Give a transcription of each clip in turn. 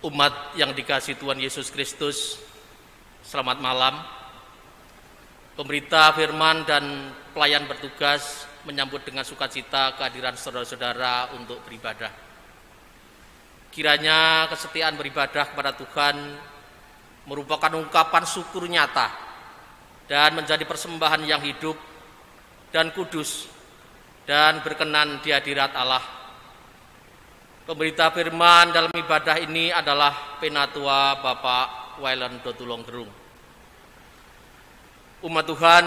Umat yang dikasihi Tuhan Yesus Kristus, selamat malam. Pemberita firman dan pelayan bertugas menyambut dengan sukacita kehadiran saudara-saudara untuk beribadah. Kiranya kesetiaan beribadah kepada Tuhan merupakan ungkapan syukur nyata dan menjadi persembahan yang hidup dan kudus dan berkenan di hadirat Allah. Pemberita firman dalam ibadah ini adalah Penatua Bapak Wailan Dotulonggerung. Umat Tuhan,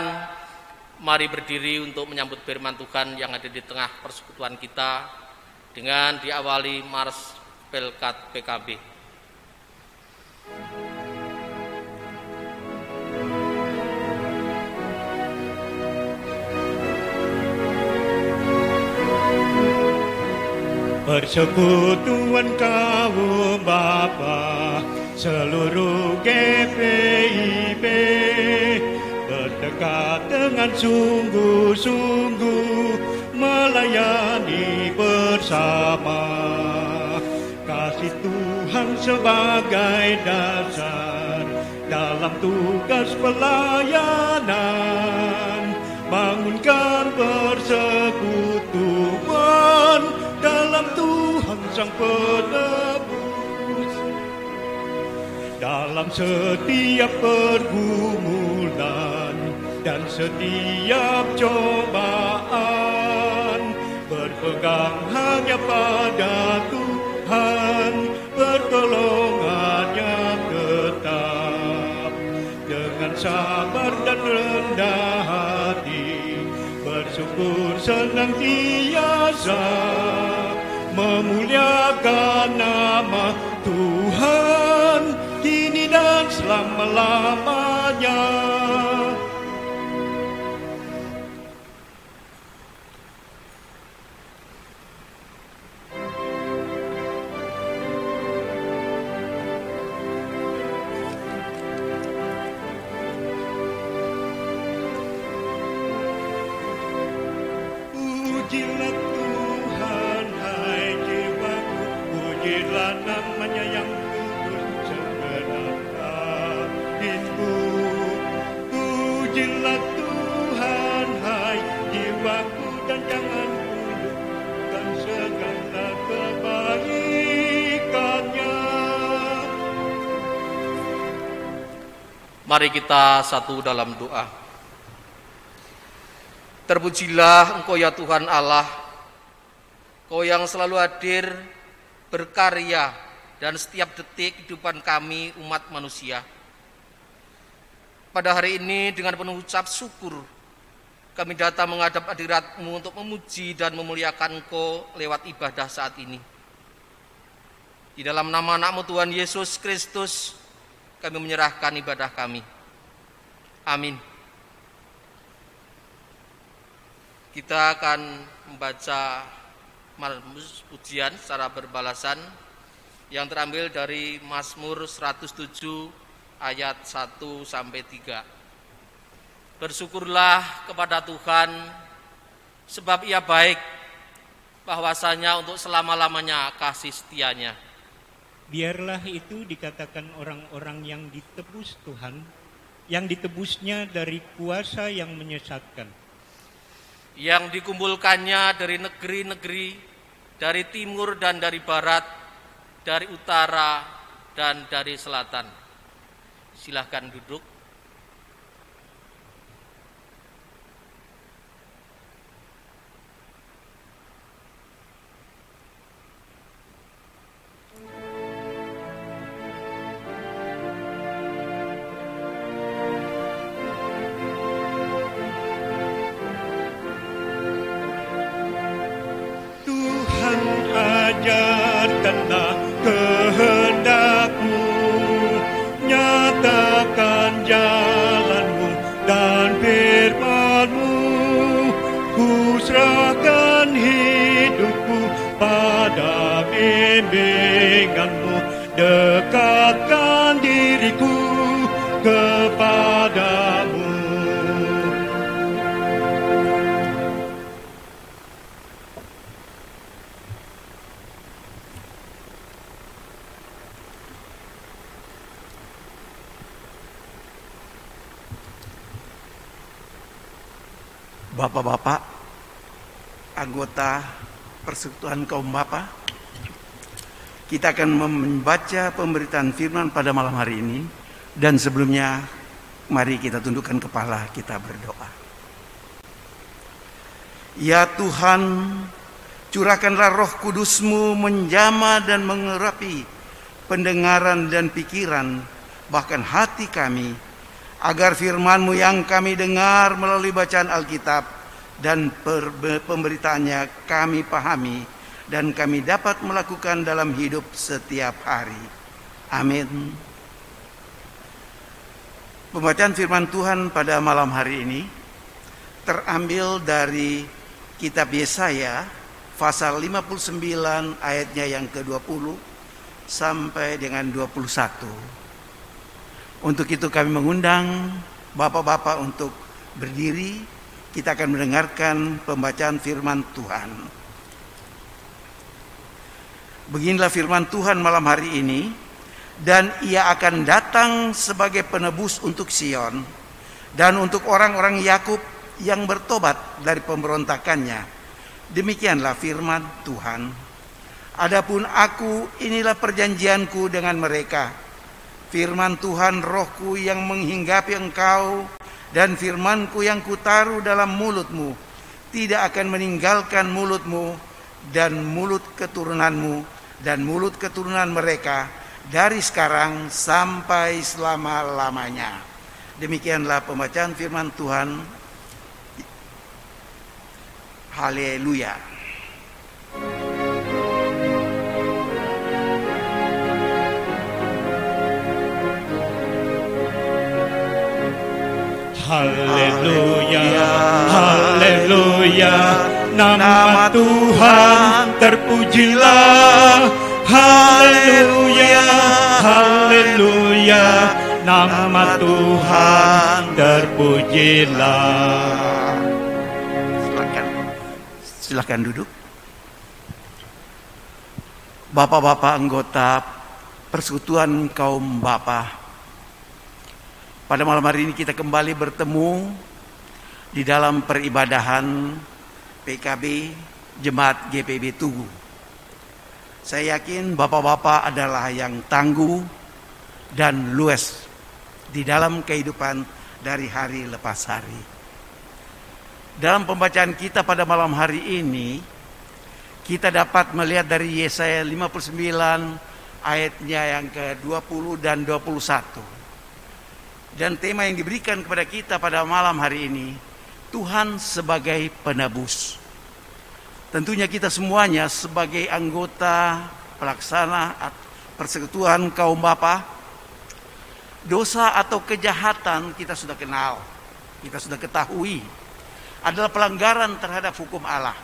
mari berdiri untuk menyambut firman Tuhan yang ada di tengah persekutuan kita dengan diawali Mars Pelkat PKB. Persekutuan kaum Bapa seluruh GPIB bertekad dengan sungguh-sungguh melayani bersama. Kasih Tuhan sebagai dasar dalam tugas pelayanan, bangunkan persekutuan dalam Tuhan Sang Penebus. Dalam setiap pergumulan dan setiap cobaan, berpegang hanya pada Tuhan, pertolongannya tetap. Dengan sabar dan rendah hati, bersyukur senantiasa, memuliakan nama Tuhan kini dan selama-lamanya. Pujilah Tuhan, hai jiwaku, pujilah namanya yang kudus segenap hatiku. Pujilah Tuhan, hai jiwaku, dan jangan lupakan segala kebaikannya. Mari kita satu dalam doa. Terpujilah Engkau ya Tuhan Allah, Kau yang selalu hadir, berkarya, dan setiap detik kehidupan kami umat manusia. Pada hari ini dengan penuh ucap syukur, kami datang menghadap hadirat-Mu untuk memuji dan memuliakan Engkau lewat ibadah saat ini. Di dalam nama anak-Mu Tuhan Yesus Kristus, kami menyerahkan ibadah kami. Amin. Kita akan membaca pujian secara berbalasan yang terambil dari Mazmur 107 ayat 1 sampai 3. Bersyukurlah kepada Tuhan sebab Ia baik, bahwasanya untuk selama-lamanya kasih setianya. Biarlah itu dikatakan orang-orang yang ditebus Tuhan, yang ditebusnya dari kuasa yang menyesatkan, yang dikumpulkannya dari negeri-negeri, dari timur dan dari barat, dari utara dan dari selatan. Silahkan duduk. Ajarkanlah kehendak-Mu, nyatakan jalan-Mu dan firman-Mu. Ku serahkan hidupku pada bimbingan-Mu, dekatkan diriku kepadamu. Bapak-bapak, anggota Persekutuan Kaum Bapa, kita akan membaca pemberitaan firman pada malam hari ini. Dan sebelumnya, mari kita tundukkan kepala, kita berdoa. Ya Tuhan, curahkanlah Roh Kudus-Mu menjamah dan mengurapi pendengaran dan pikiran, bahkan hati kami, agar firman-Mu yang kami dengar melalui bacaan Alkitab dan pemberitaannya kami pahami dan kami dapat melakukan dalam hidup setiap hari. Amin. Pembacaan firman Tuhan pada malam hari ini terambil dari kitab Yesaya pasal 59 ayatnya yang ke-20 sampai dengan 21. Untuk itu kami mengundang bapak-bapak untuk berdiri. Kita akan mendengarkan pembacaan firman Tuhan. Beginilah firman Tuhan malam hari ini. Dan ia akan datang sebagai penebus untuk Sion dan untuk orang-orang Yakub yang bertobat dari pemberontakannya. Demikianlah firman Tuhan. Adapun aku, inilah perjanjianku dengan mereka. Firman Tuhan, Rohku yang menghinggapi engkau dan firmanku yang kutaruh dalam mulutmu tidak akan meninggalkan mulutmu dan mulut keturunanmu dan mulut keturunan mereka dari sekarang sampai selama-lamanya. Demikianlah pembacaan firman Tuhan. Haleluya. Haleluya, haleluya, nama Tuhan terpujilah. Haleluya, haleluya, nama Tuhan terpujilah. Silakan duduk. Bapak-bapak anggota Persekutuan Kaum Bapa, pada malam hari ini kita kembali bertemu di dalam peribadahan PKB Jemaat GPB Tugu. Saya yakin bapak-bapak adalah yang tangguh dan luas di dalam kehidupan dari hari lepas hari. Dalam pembacaan kita pada malam hari ini, kita dapat melihat dari Yesaya 59 ayatnya yang ke-20 dan 21. Dan tema yang diberikan kepada kita pada malam hari ini, Tuhan sebagai penebus. Tentunya kita semuanya sebagai anggota pelaksana Persekutuan Kaum Bapa, dosa atau kejahatan kita sudah kenal, kita sudah ketahui adalah pelanggaran terhadap hukum Allah.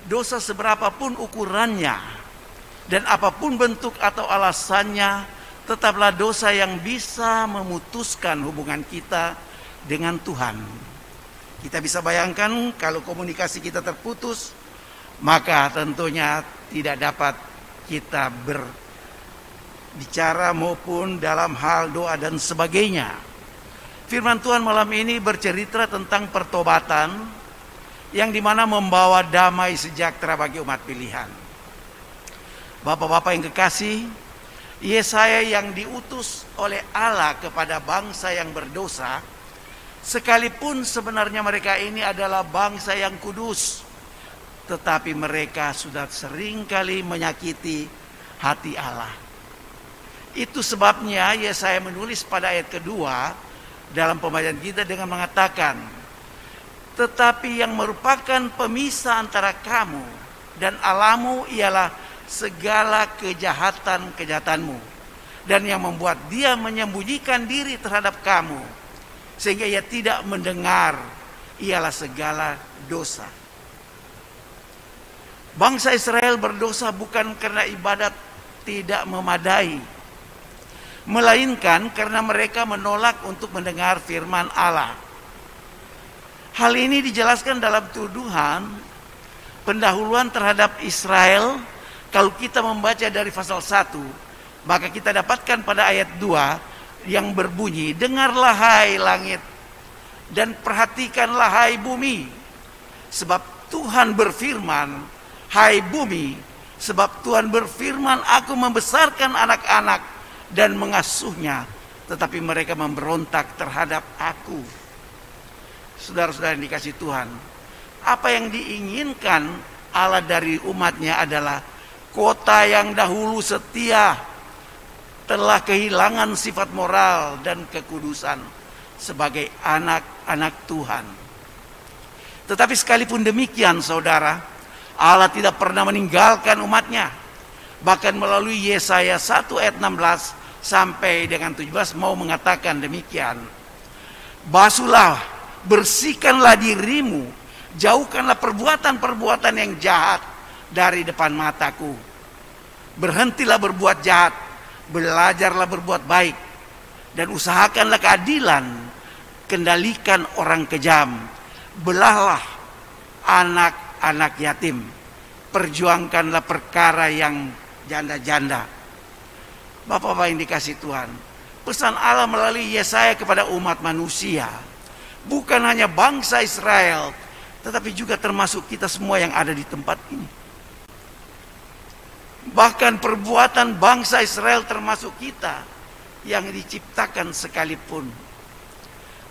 Dosa seberapapun ukurannya dan apapun bentuk atau alasannya, tetaplah dosa yang bisa memutuskan hubungan kita dengan Tuhan. Kita bisa bayangkan kalau komunikasi kita terputus, maka tentunya tidak dapat kita berbicara maupun dalam hal doa dan sebagainya. Firman Tuhan malam ini bercerita tentang pertobatan yang dimana membawa damai sejahtera bagi umat pilihan. Bapak-bapak yang kekasih, Yesaya yang diutus oleh Allah kepada bangsa yang berdosa, sekalipun sebenarnya mereka ini adalah bangsa yang kudus, tetapi mereka sudah seringkali menyakiti hati Allah. Itu sebabnya Yesaya menulis pada ayat kedua dalam pembacaan kita dengan mengatakan, tetapi yang merupakan pemisah antara kamu dan Allahmu ialah segala kejahatan-kejahatanmu, dan yang membuat dia menyembunyikan diri terhadap kamu, sehingga ia tidak mendengar, ialah segala dosa. Bangsa Israel berdosa bukan karena ibadat tidak memadai, melainkan karena mereka menolak untuk mendengar firman Allah. Hal ini dijelaskan dalam tuduhan pendahuluan terhadap Israel. Kalau kita membaca dari pasal 1, maka kita dapatkan pada ayat 2 yang berbunyi, dengarlah hai langit dan perhatikanlah hai bumi, sebab Tuhan berfirman, hai bumi, sebab Tuhan berfirman, aku membesarkan anak-anak dan mengasuhnya, tetapi mereka memberontak terhadap aku. Saudara-saudara yang dikasihi Tuhan, apa yang diinginkan Allah dari umatnya adalah kota yang dahulu setia telah kehilangan sifat moral dan kekudusan sebagai anak-anak Tuhan. Tetapi sekalipun demikian, saudara, Allah tidak pernah meninggalkan umatnya. Bahkan melalui Yesaya 1 ayat 16 sampai dengan 17 mau mengatakan demikian. Basuhlah, bersihkanlah dirimu, jauhkanlah perbuatan-perbuatan yang jahat dari depan mataku. Berhentilah berbuat jahat, belajarlah berbuat baik, dan usahakanlah keadilan, kendalikan orang kejam, belahlah anak-anak yatim, perjuangkanlah perkara yang janda-janda. Bapak-bapak yang dikasihi Tuhan, pesan Allah melalui Yesaya kepada umat manusia, bukan hanya bangsa Israel, tetapi juga termasuk kita semua yang ada di tempat ini. Bahkan perbuatan bangsa Israel termasuk kita yang diciptakan sekalipun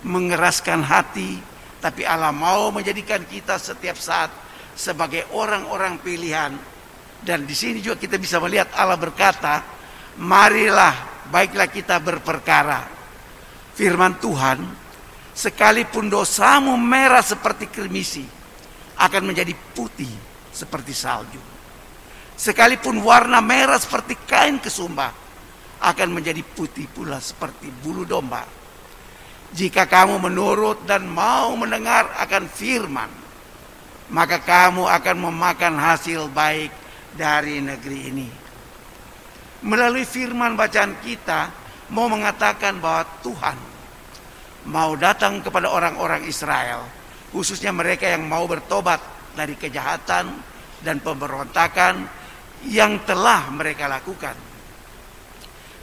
mengeraskan hati, tapi Allah mau menjadikan kita setiap saat sebagai orang-orang pilihan. Dan di sini juga kita bisa melihat Allah berkata, marilah baiklah kita berperkara. Firman Tuhan, sekalipun dosamu merah seperti kirmisi, akan menjadi putih seperti salju. Sekalipun warna merah seperti kain kesumba, akan menjadi putih pula seperti bulu domba. Jika kamu menurut dan mau mendengar akan firman, maka kamu akan memakan hasil baik dari negeri ini. Melalui firman bacaan kita mau mengatakan bahwa Tuhan mau datang kepada orang-orang Israel, khususnya mereka yang mau bertobat dari kejahatan dan pemberontakan yang telah mereka lakukan.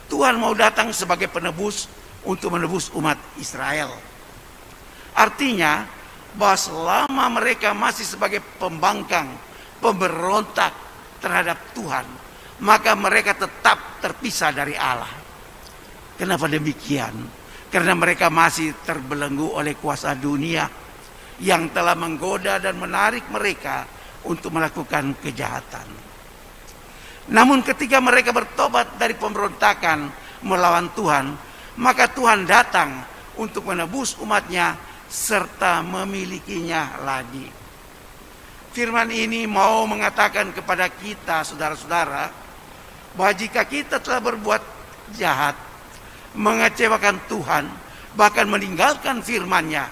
Tuhan mau datang sebagai penebus untuk menebus umat Israel. Artinya bahwa selama mereka masih sebagai pembangkang, pemberontak terhadap Tuhan, maka mereka tetap terpisah dari Allah. Kenapa demikian? Karena mereka masih terbelenggu oleh kuasa dunia yang telah menggoda dan menarik mereka untuk melakukan kejahatan. Namun ketika mereka bertobat dari pemberontakan melawan Tuhan, maka Tuhan datang untuk menebus umatnya serta memilikinya lagi. Firman ini mau mengatakan kepada kita, saudara-saudara, bahwa jika kita telah berbuat jahat, mengecewakan Tuhan, bahkan meninggalkan firman-Nya,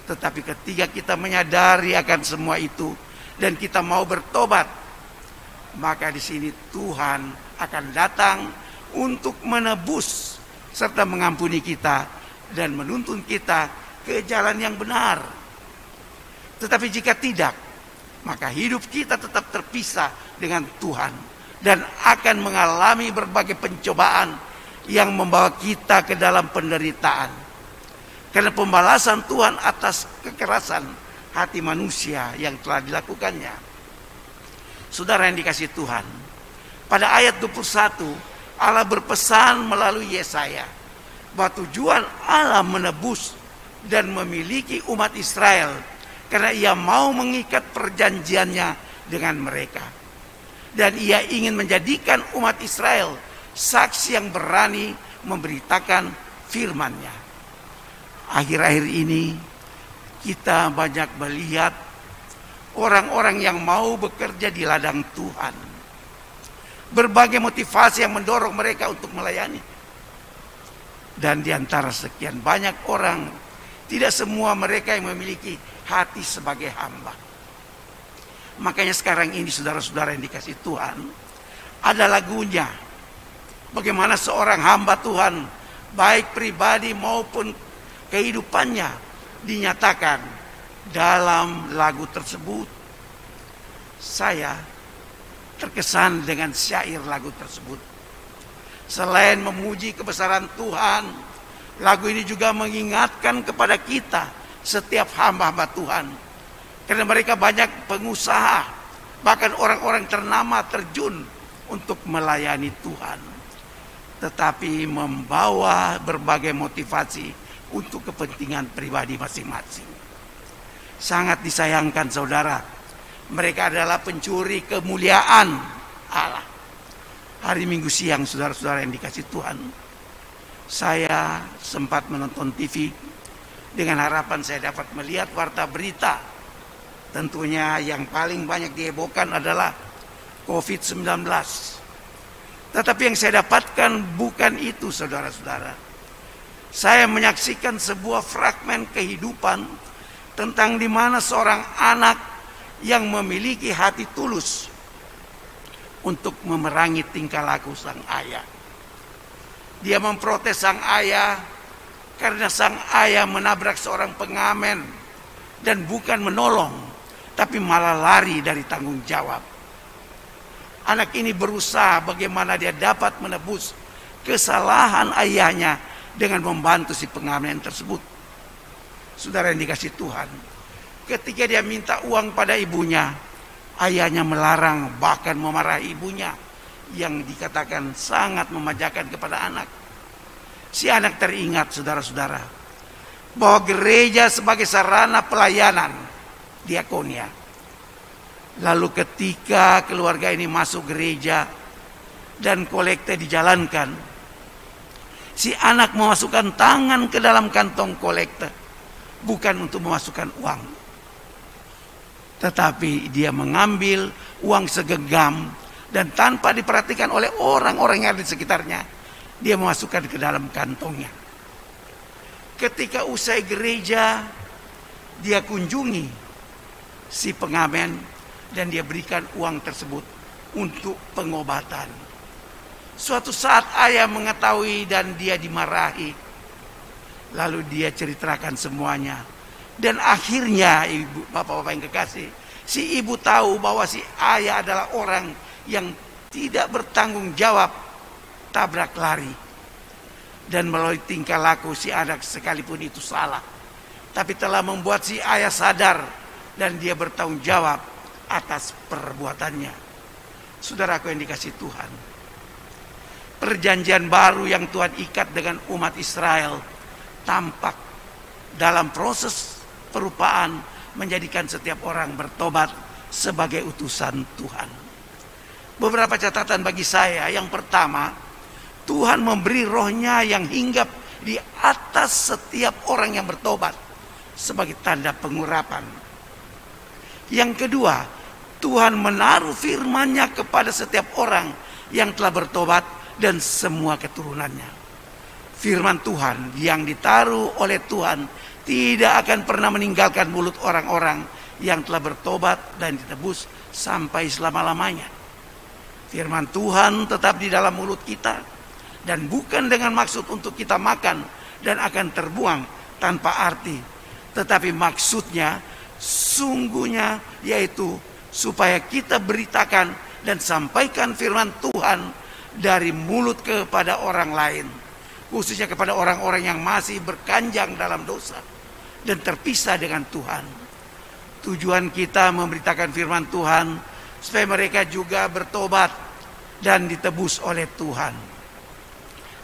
tetapi ketika kita menyadari akan semua itu dan kita mau bertobat, maka di sini Tuhan akan datang untuk menebus serta mengampuni kita dan menuntun kita ke jalan yang benar. Tetapi jika tidak, maka hidup kita tetap terpisah dengan Tuhan dan akan mengalami berbagai pencobaan yang membawa kita ke dalam penderitaan. Karena pembalasan Tuhan atas kekerasan hati manusia yang telah dilakukannya. Saudara yang dikasihi Tuhan, pada ayat 21 Allah berpesan melalui Yesaya bahwa tujuan Allah menebus dan memiliki umat Israel karena Ia mau mengikat perjanjiannya dengan mereka. Dan Ia ingin menjadikan umat Israel saksi yang berani memberitakan firman-Nya. Akhir-akhir ini kita banyak melihat orang-orang yang mau bekerja di ladang Tuhan. Berbagai motivasi yang mendorong mereka untuk melayani. Dan di antara sekian banyak orang, tidak semua mereka yang memiliki hati sebagai hamba. Makanya sekarang ini saudara-saudara yang dikasihi Tuhan, ada lagunya. Bagaimana seorang hamba Tuhan, baik pribadi maupun kehidupannya, dinyatakan dalam lagu tersebut. Saya terkesan dengan syair lagu tersebut. Selain memuji kebesaran Tuhan, Lagu ini juga mengingatkan kepada kita, setiap hamba-hamba Tuhan. Karena mereka banyak pengusaha, bahkan orang-orang ternama terjun untuk melayani Tuhan. Tetapi membawa berbagai motivasi untuk kepentingan pribadi masing-masing. Sangat disayangkan saudara, mereka adalah pencuri kemuliaan Allah. Hari Minggu siang saudara-saudara yang dikasih Tuhan, saya sempat menonton TV dengan harapan saya dapat melihat warta berita. Tentunya yang paling banyak dihebohkan adalah COVID-19. Tetapi yang saya dapatkan bukan itu saudara-saudara. Saya menyaksikan sebuah fragmen kehidupan tentang di mana seorang anak yang memiliki hati tulus untuk memerangi tingkah laku sang ayah. Dia memprotes sang ayah karena sang ayah menabrak seorang pengamen dan bukan menolong, tapi malah lari dari tanggung jawab. Anak ini berusaha bagaimana dia dapat menebus kesalahan ayahnya dengan membantu si pengamen tersebut. Saudara yang dikasih Tuhan, ketika dia minta uang pada ibunya, ayahnya melarang, bahkan memarahi ibunya yang dikatakan sangat memanjakan kepada anak. Si anak teringat saudara-saudara bahwa gereja sebagai sarana pelayanan diakonia. Lalu ketika keluarga ini masuk gereja dan kolekte dijalankan, si anak memasukkan tangan ke dalam kantong kolekte bukan untuk memasukkan uang, tetapi dia mengambil uang segenggam dan tanpa diperhatikan oleh orang-orang yang ada di sekitarnya, dia memasukkan ke dalam kantongnya. Ketika usai gereja, dia kunjungi si pengamen dan dia berikan uang tersebut untuk pengobatan. Suatu saat ayah mengetahui dan dia dimarahi. Lalu dia ceritakan semuanya. Dan akhirnya ibu, bapak-bapak yang kekasih, si ibu tahu bahwa si ayah adalah orang yang tidak bertanggung jawab, tabrak lari. Dan melalui tingkah laku si anak sekalipun itu salah, tapi telah membuat si ayah sadar dan dia bertanggung jawab atas perbuatannya. Saudaraku yang dikasih Tuhan, perjanjian baru yang Tuhan ikat dengan umat Israel tampak dalam proses perupaan menjadikan setiap orang bertobat sebagai utusan Tuhan. Beberapa catatan bagi saya. Yang pertama, Tuhan memberi rohnya yang hinggap di atas setiap orang yang bertobat sebagai tanda pengurapan. Yang kedua, Tuhan menaruh firman-Nya kepada setiap orang yang telah bertobat dan semua keturunannya. Firman Tuhan yang ditaruh oleh Tuhan tidak akan pernah meninggalkan mulut orang-orang yang telah bertobat dan ditebus sampai selama-lamanya. Firman Tuhan tetap di dalam mulut kita dan bukan dengan maksud untuk kita makan dan akan terbuang tanpa arti, tetapi maksudnya sungguhnya yaitu supaya kita beritakan dan sampaikan firman Tuhan dari mulut kepada orang lain, khususnya kepada orang-orang yang masih berkanjang dalam dosa dan terpisah dengan Tuhan. Tujuan kita memberitakan firman Tuhan supaya mereka juga bertobat dan ditebus oleh Tuhan.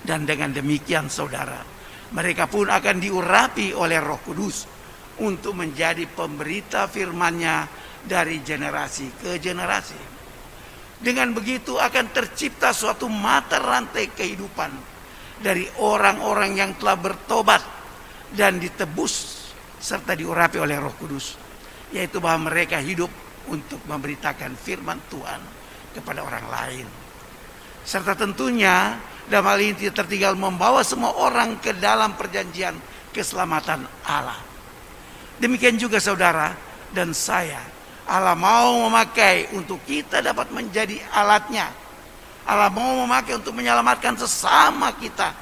Dan dengan demikian saudara, mereka pun akan diurapi oleh Roh Kudus untuk menjadi pemberita firman-Nya dari generasi ke generasi. Dengan begitu akan tercipta suatu mata rantai kehidupan dari orang-orang yang telah bertobat dan ditebus serta diurapi oleh Roh Kudus, yaitu bahwa mereka hidup untuk memberitakan firman Tuhan kepada orang lain. Serta tentunya dalam hal ini tidak tertinggal membawa semua orang ke dalam perjanjian keselamatan Allah. Demikian juga saudara dan saya, Allah mau memakai untuk kita dapat menjadi alatnya. Allah mau memakai untuk menyelamatkan sesama kita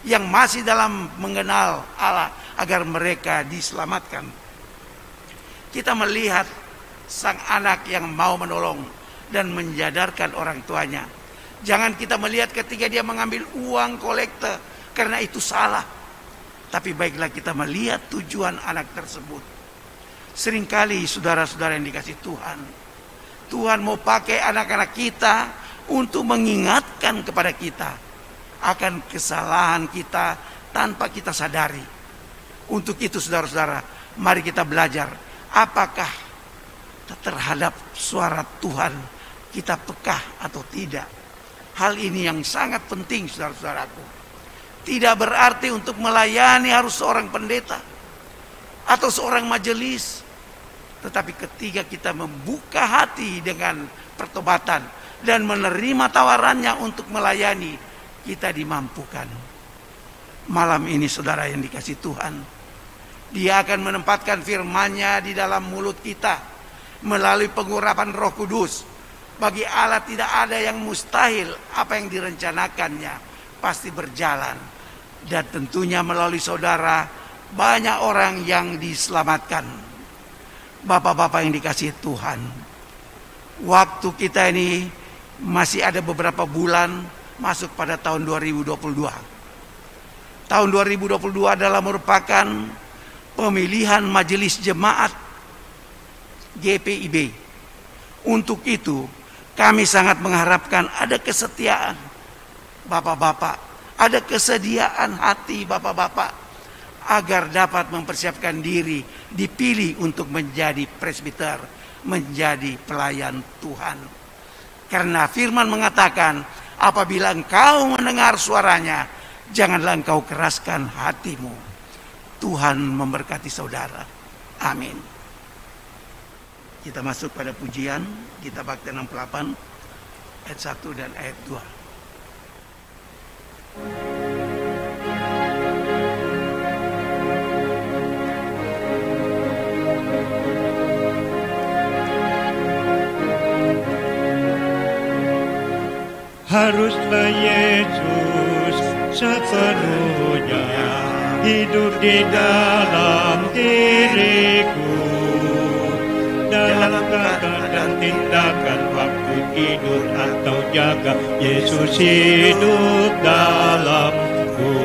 yang masih dalam mengenal Allah agar mereka diselamatkan. Kita melihat sang anak yang mau menolong dan menyadarkan orang tuanya. Jangan kita melihat ketika dia mengambil uang kolekte karena itu salah. Tapi baiklah kita melihat tujuan anak tersebut. Seringkali saudara-saudara yang dikasih Tuhan, Tuhan mau pakai anak-anak kita untuk mengingatkan kepada kita akan kesalahan kita tanpa kita sadari. Untuk itu saudara-saudara, mari kita belajar apakah terhadap suara Tuhan kita peka atau tidak. Hal ini yang sangat penting saudara-saudaraku. Tidak berarti untuk melayani harus seorang pendeta atau seorang majelis. Tetapi ketika kita membuka hati dengan pertobatan dan menerima tawarannya untuk melayani, kita dimampukan. Malam ini saudara yang dikasih Tuhan, Dia akan menempatkan firman-Nya di dalam mulut kita melalui pengurapan Roh Kudus. Bagi Allah tidak ada yang mustahil. Apa yang direncanakannya pasti berjalan. Dan tentunya melalui saudara banyak orang yang diselamatkan. Bapak-bapak yang dikasihi Tuhan, waktu kita ini masih ada beberapa bulan masuk pada tahun 2022. Tahun 2022 adalah merupakan pemilihan majelis jemaat GPIB. Untuk itu kami sangat mengharapkan ada kesetiaan bapak-bapak, ada kesediaan hati bapak-bapak agar dapat mempersiapkan diri dipilih untuk menjadi presbiter, menjadi pelayan Tuhan. Karena firman mengatakan, apabila engkau mendengar suaranya, janganlah engkau keraskan hatimu. Tuhan memberkati saudara. Amin. Kita masuk pada pujian, kita Bakti 68 ayat 1 dan ayat 2. Haruslah Yesus sepenuhnya hidup di dalam diriku, dalam kata dan tindakan, waktu tidur atau jaga, Yesus hidup dalamku.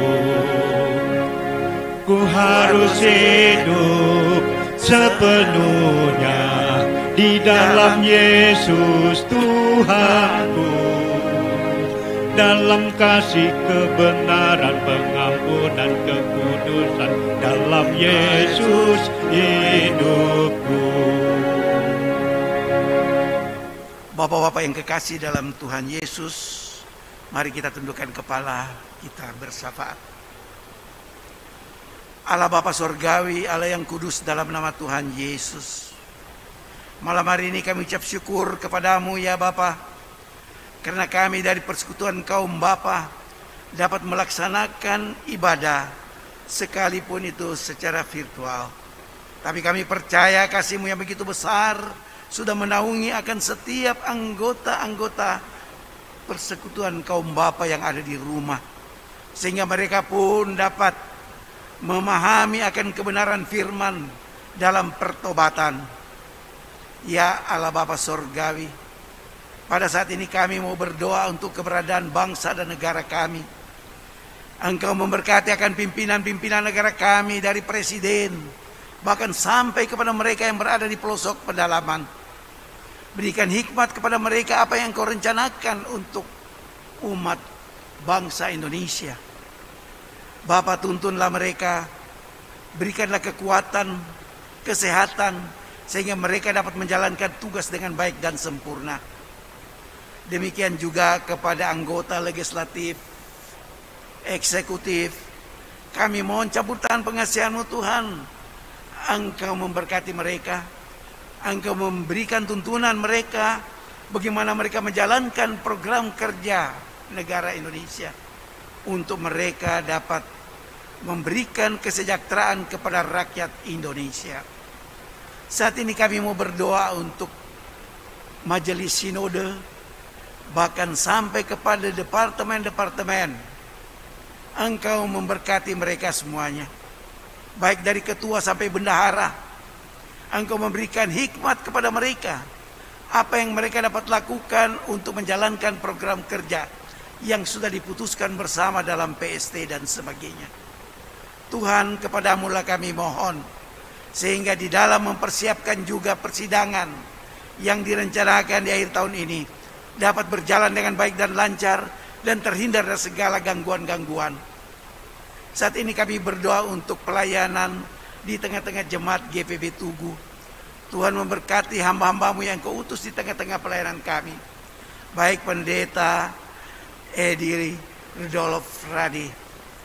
Ku harus hidup sepenuhnya di dalam Yesus Tuhanku, dalam kasih kebenaran, pengampunan, kekudusan, dalam Yesus hidupku. Bapak-bapak yang kekasih dalam Tuhan Yesus, mari kita tundukkan kepala, kita bersyafaat. Allah Bapa Sorgawi, Allah yang kudus, dalam nama Tuhan Yesus, malam hari ini kami ucap syukur kepadamu ya Bapa, karena kami dari persekutuan kaum Bapa dapat melaksanakan ibadah sekalipun itu secara virtual. Tapi kami percaya kasih-Mu yang begitu besar sudah menaungi akan setiap anggota-anggota persekutuan kaum Bapa yang ada di rumah, sehingga mereka pun dapat memahami akan kebenaran firman dalam pertobatan. Ya Allah Bapa Sorgawi, pada saat ini kami mau berdoa untuk keberadaan bangsa dan negara kami. Engkau memberkati akan pimpinan-pimpinan negara kami, dari presiden bahkan sampai kepada mereka yang berada di pelosok pedalaman. Berikan hikmat kepada mereka apa yang Kau rencanakan untuk umat bangsa Indonesia. Bapa, tuntunlah mereka, berikanlah kekuatan, kesehatan, sehingga mereka dapat menjalankan tugas dengan baik dan sempurna. Demikian juga kepada anggota legislatif, eksekutif, kami mohon cabut tangan pengasihan-Mu Tuhan. Engkau memberkati mereka, Engkau memberikan tuntunan mereka, bagaimana mereka menjalankan program kerja negara Indonesia, untuk mereka dapat memberikan kesejahteraan kepada rakyat Indonesia. Saat ini kami mau berdoa untuk majelis sinode, bahkan sampai kepada departemen-departemen. Engkau memberkati mereka semuanya, baik dari ketua sampai bendahara. Engkau memberikan hikmat kepada mereka, apa yang mereka dapat lakukan untuk menjalankan program kerja yang sudah diputuskan bersama dalam PST dan sebagainya. Tuhan, kepadamu-lah kami mohon, sehingga di dalam mempersiapkan juga persidangan yang direncanakan di akhir tahun ini dapat berjalan dengan baik dan lancar dan terhindar dari segala gangguan-gangguan. Saat ini kami berdoa untuk pelayanan di tengah-tengah jemaat GPB Tugu. Tuhan memberkati hamba-hambamu yang Kau utus di tengah-tengah pelayanan kami, baik pendeta Edi Rudolf Radi,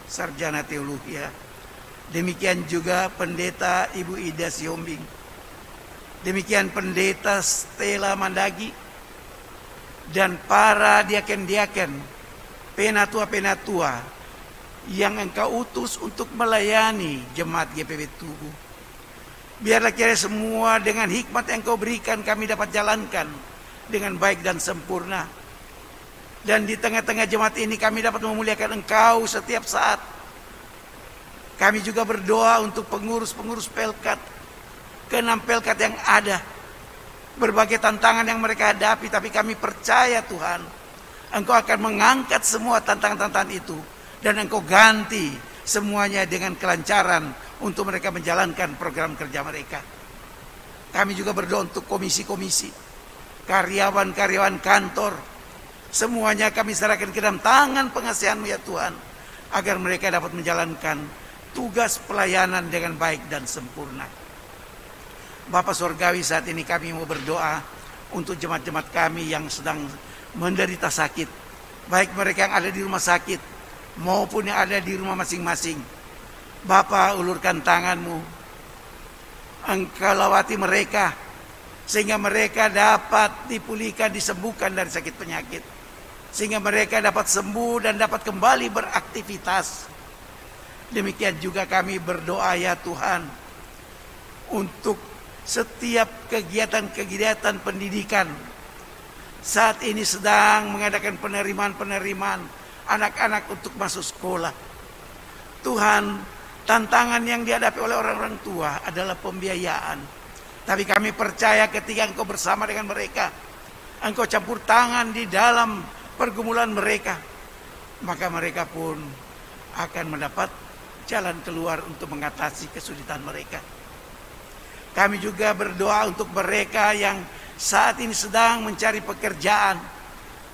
sarjana teologi, demikian juga pendeta Ibu Ida Siombing, demikian pendeta Stella Mandagi, dan para diaken-diaken, penatua-penatua yang Engkau utus untuk melayani jemaat GPB Tugu. Biarlah kiranya semua dengan hikmat yang Kau berikan kami dapat jalankan dengan baik dan sempurna. Dan di tengah-tengah jemaat ini kami dapat memuliakan Engkau setiap saat. Kami juga berdoa untuk pengurus-pengurus Pelkat, ke-6 Pelkat yang ada. Berbagai tantangan yang mereka hadapi, tapi kami percaya Tuhan, Engkau akan mengangkat semua tantangan-tantangan itu. Dan Engkau ganti semuanya dengan kelancaran untuk mereka menjalankan program kerja mereka. Kami juga berdoa untuk komisi-komisi, karyawan-karyawan kantor. Semuanya kami serahkan ke dalam tangan pengasihan-Mu ya Tuhan, agar mereka dapat menjalankan tugas pelayanan dengan baik dan sempurna. Bapa Surgawi, saat ini kami mau berdoa untuk jemaat-jemaat kami yang sedang menderita sakit, baik mereka yang ada di rumah sakit maupun yang ada di rumah masing-masing. Bapa, ulurkan tangan-Mu, Engkau lawati mereka sehingga mereka dapat dipulihkan, disembuhkan dari sakit penyakit, sehingga mereka dapat sembuh dan dapat kembali beraktivitas. Demikian juga kami berdoa ya Tuhan, untuk setiap kegiatan-kegiatan pendidikan saat ini sedang mengadakan penerimaan anak-anak untuk masuk sekolah. Tuhan, tantangan yang dihadapi oleh orang-orang tua adalah pembiayaan. Tapi kami percaya ketika Engkau bersama dengan mereka, Engkau campur tangan di dalam pergumulan mereka, maka mereka pun akan mendapat jalan keluar untuk mengatasi kesulitan mereka. Kami juga berdoa untuk mereka yang saat ini sedang mencari pekerjaan.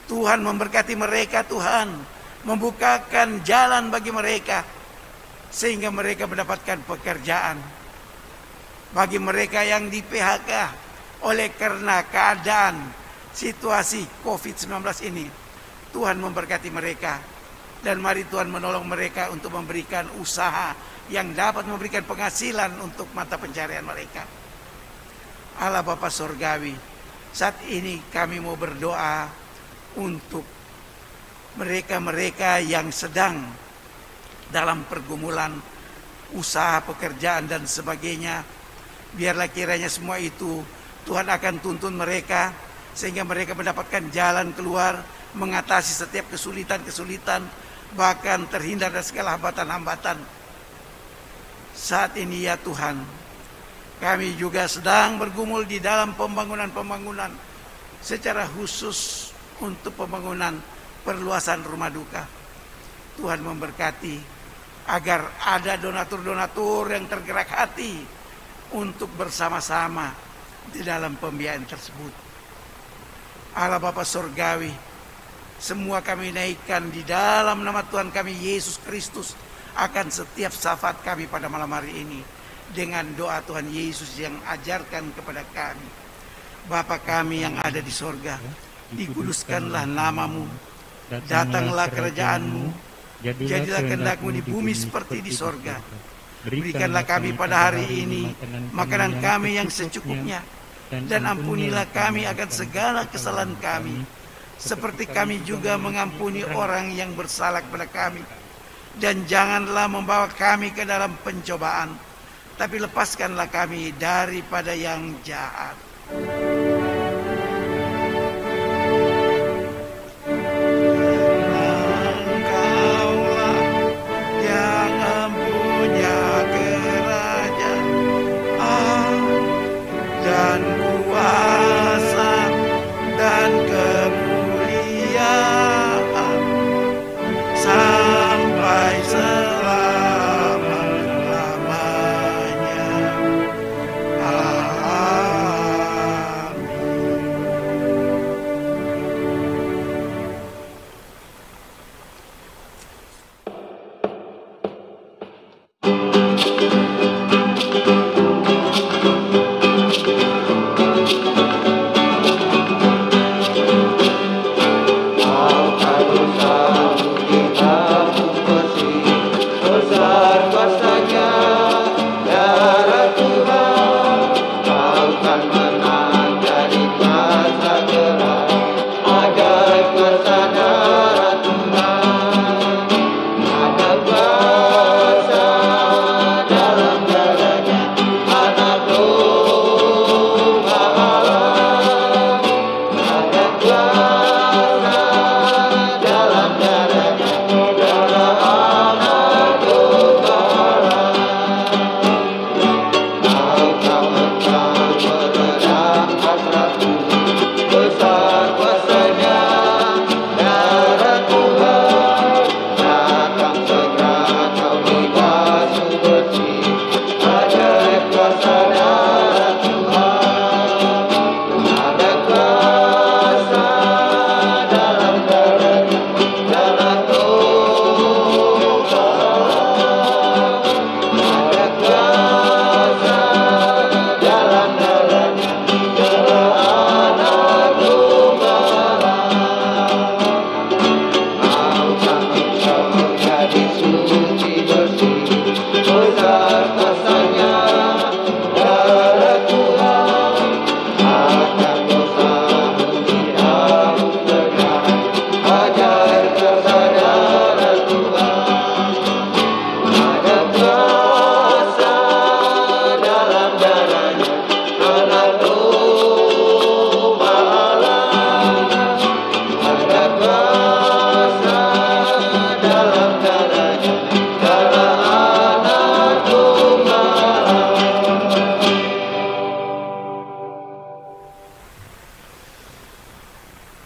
Tuhan memberkati mereka, Tuhan membukakan jalan bagi mereka sehingga mereka mendapatkan pekerjaan. Bagi mereka yang di PHK oleh karena keadaan situasi COVID-19 ini, Tuhan memberkati mereka. Dan mari Tuhan menolong mereka untuk memberikan usaha yang dapat memberikan penghasilan untuk mata pencarian mereka. Allah Bapa Surgawi, saat ini kami mau berdoa untuk mereka-mereka yang sedang dalam pergumulan usaha, pekerjaan dan sebagainya. Biarlah kiranya semua itu Tuhan akan tuntun mereka sehingga mereka mendapatkan jalan keluar, mengatasi setiap kesulitan-kesulitan, bahkan terhindar dari segala hambatan-hambatan. Saat ini ya Tuhan, kami juga sedang bergumul di dalam pembangunan-pembangunan, secara khusus untuk pembangunan perluasan rumah duka. Tuhan memberkati agar ada donatur-donatur yang tergerak hati untuk bersama-sama di dalam pembiayaan tersebut. Allah Bapa Surgawi, semua kami naikkan di dalam nama Tuhan kami Yesus Kristus akan setiap syafaat kami pada malam hari ini dengan doa Tuhan Yesus yang ajarkan kepada kami. Bapa kami yang ada di sorga, dikuduskanlah namamu, datanglah kerajaan-Mu, jadilah kehendak-Mu di bumi seperti di sorga. Berikanlah kami pada hari ini makanan kami yang secukupnya, dan ampunilah kami akan segala kesalahan kami, seperti kami juga mengampuni orang yang bersalah kepada kami. Dan janganlah membawa kami ke dalam pencobaan, tapi lepaskanlah kami daripada yang jahat. Sampai selama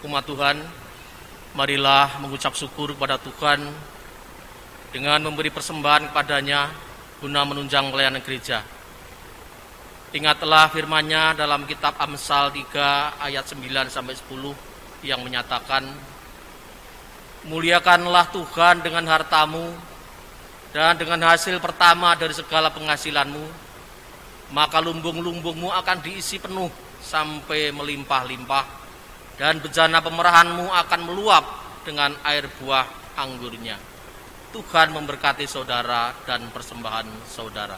Umat Tuhan, marilah mengucap syukur kepada Tuhan dengan memberi persembahan kepadanya guna menunjang pelayanan gereja. Ingatlah firman-Nya dalam kitab Amsal 3 ayat 9-10 yang menyatakan, muliakanlah Tuhan dengan hartamu dan dengan hasil pertama dari segala penghasilanmu, maka lumbung-lumbungmu akan diisi penuh sampai melimpah-limpah, dan bejana pemerahanmu akan meluap dengan air buah anggurnya. Tuhan memberkati saudara dan persembahan saudara.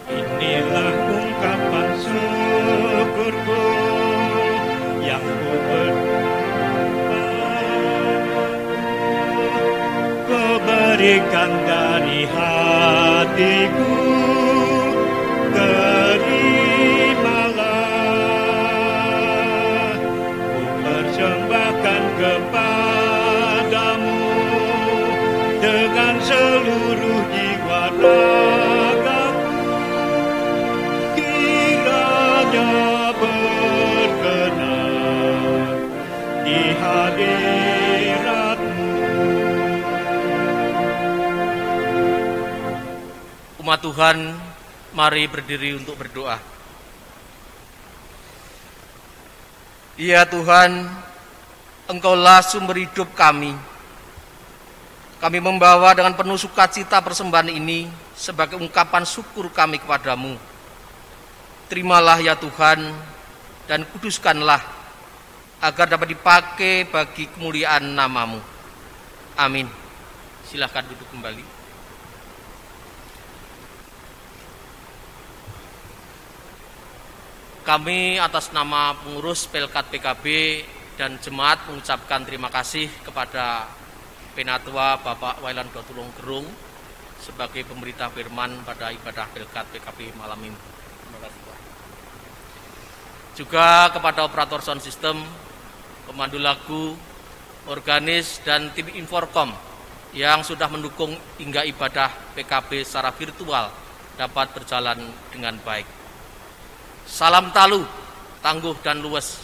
Inilah ungkapan syukurku yang ku berikan dari hatiku, terimalah. Ku persembahkan kepadamu dengan seluruh jiwa ragaku, kiranya berkenan di hadiratmu. Umat Tuhan, mari berdiri untuk berdoa. Ya Tuhan, Engkaulah sumber hidup kami. Kami membawa dengan penuh sukacita persembahan ini sebagai ungkapan syukur kami kepadamu. Terimalah ya Tuhan, dan kuduskanlah agar dapat dipakai bagi kemuliaan nama-Mu. Amin. Silahkan duduk kembali. Kami atas nama pengurus Pelkat PKB dan jemaat mengucapkan terima kasih kepada Penatua Bapak Wailan Dotulung Gerung sebagai pemberita firman pada ibadah Pelkat PKB malam ini. Terima kasih Pak. Juga kepada operator sound system, pemandu lagu, organis, dan tim Inforkom yang sudah mendukung hingga ibadah PKB secara virtual dapat berjalan dengan baik. Salam talu, tangguh dan luwes.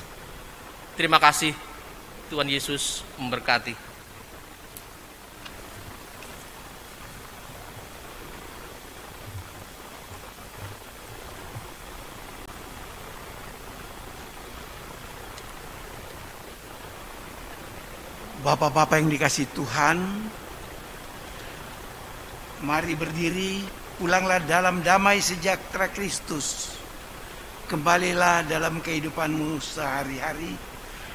Terima kasih. Tuhan Yesus memberkati. Bapak-bapak yang dikasihi Tuhan, mari berdiri, pulanglah dalam damai sejahtera Kristus. Kembalilah dalam kehidupanmu sehari-hari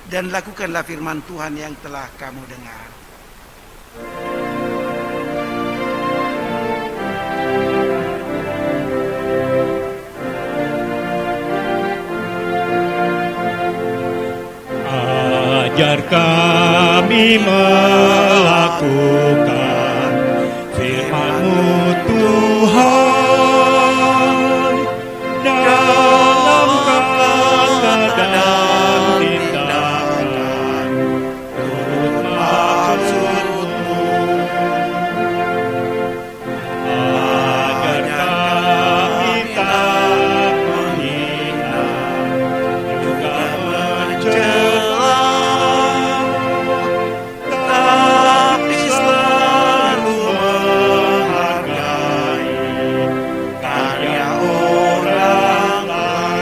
dan lakukanlah firman Tuhan yang telah kamu dengar. Ajar kami melakukan firman-Mu Tuhan, dalam kata dan tindakan turut maksud-Mu, agar kami tak menghina juga mencela, tapi selalu menghargai karya orang lain.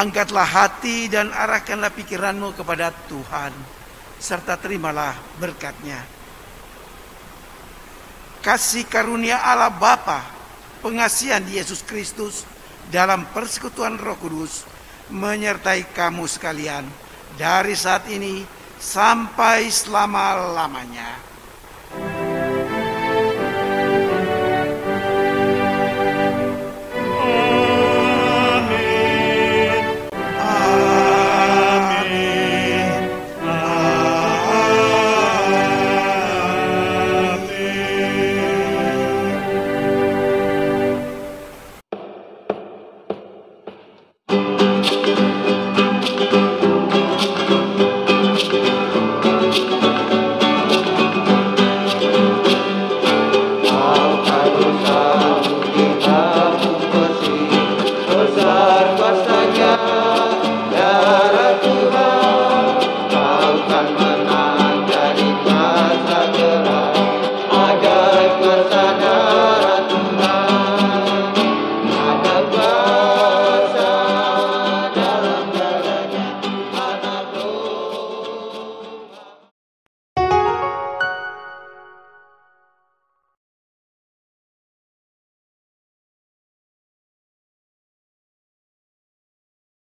Angkatlah hati dan arahkanlah pikiranmu kepada Tuhan, serta terimalah berkat-Nya. Kasih karunia Allah Bapa, pengasihan Yesus Kristus dalam persekutuan Roh Kudus menyertai kamu sekalian dari saat ini sampai selama-lamanya. berkuasa